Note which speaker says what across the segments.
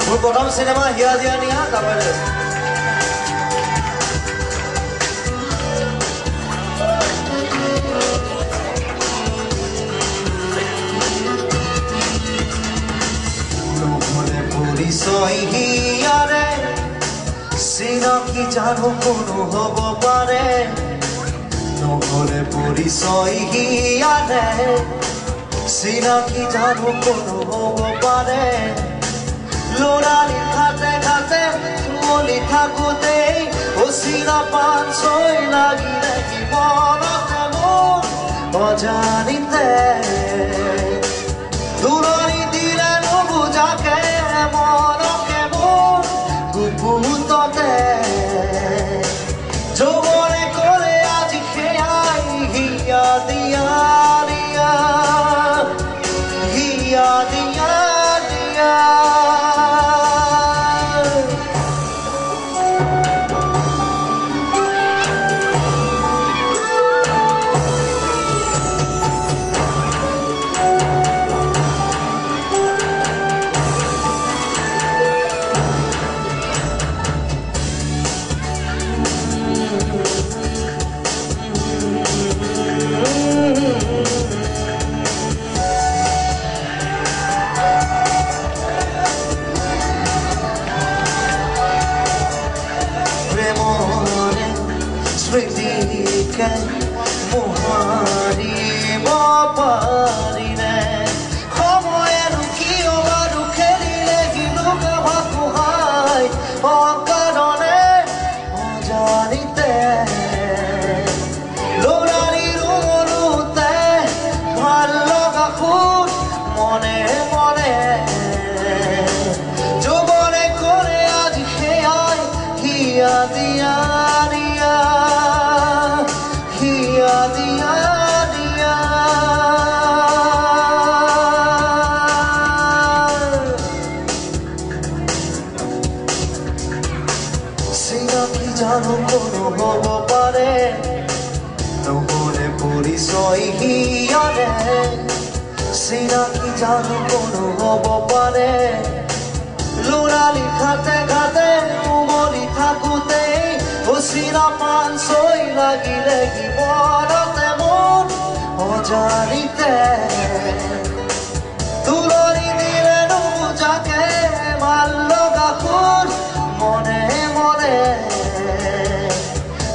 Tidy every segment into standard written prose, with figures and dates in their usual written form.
Speaker 1: মোৰ প্ৰথম সিনেমা হিয়া দিয়া নিয়া তাপলে নহলে পৰিচয় হিয়াৰে চিনাকি জানো কোনো হ'ব পাৰে নহলে পৰিচয় হিয়াৰে চিনাকি জানো কোনো হ'ব পাৰে লৰালি ঘাটে ঘাটে চলি থাকোঁতেই অচিনা পান ছয় লাগিলে কি মনতে মোৰ অজানিতে দূৰণি দিলে নুবুজাকে মনকে মোৰ গুপুততে যৌৱনে ক'লে আজি সেয়াই হিয়া দিয়া দিয়া হিয়া দিয়া দিয়া Sridike muhari baparine khomoye rukiyo baru khelile giluka bhakuhai okarone ojanite lorari rumurute bhal loga khut mone mone jobone kore aaj kheyai hiya diya চিনাকি জানো কোনো হ'ব পাৰে নহলে পৰিচয় হিয়াৰে চিনাকি জানো কোনো হ'ব পাৰে লৰালি ঘাটে ঘাটে উমলি থাকোঁতেই অচিনা পান ছয় লাগিলে কি মনতে মোৰ অজানিতে দূৰণি দিলে নুবুজাকে ভাল লগা সুৰ মনে মনে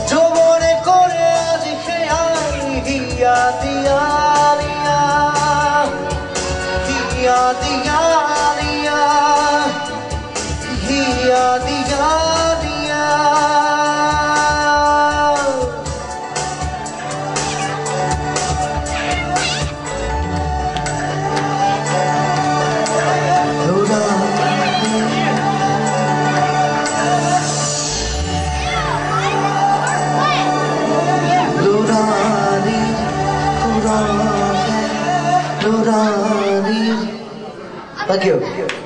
Speaker 1: যৌৱনে কৰে আজি সেয়াই হিয়া দিয়া দিয়া হিয়া দিয়া দিয়া হিয়া দিয়া দিয়া Thank you.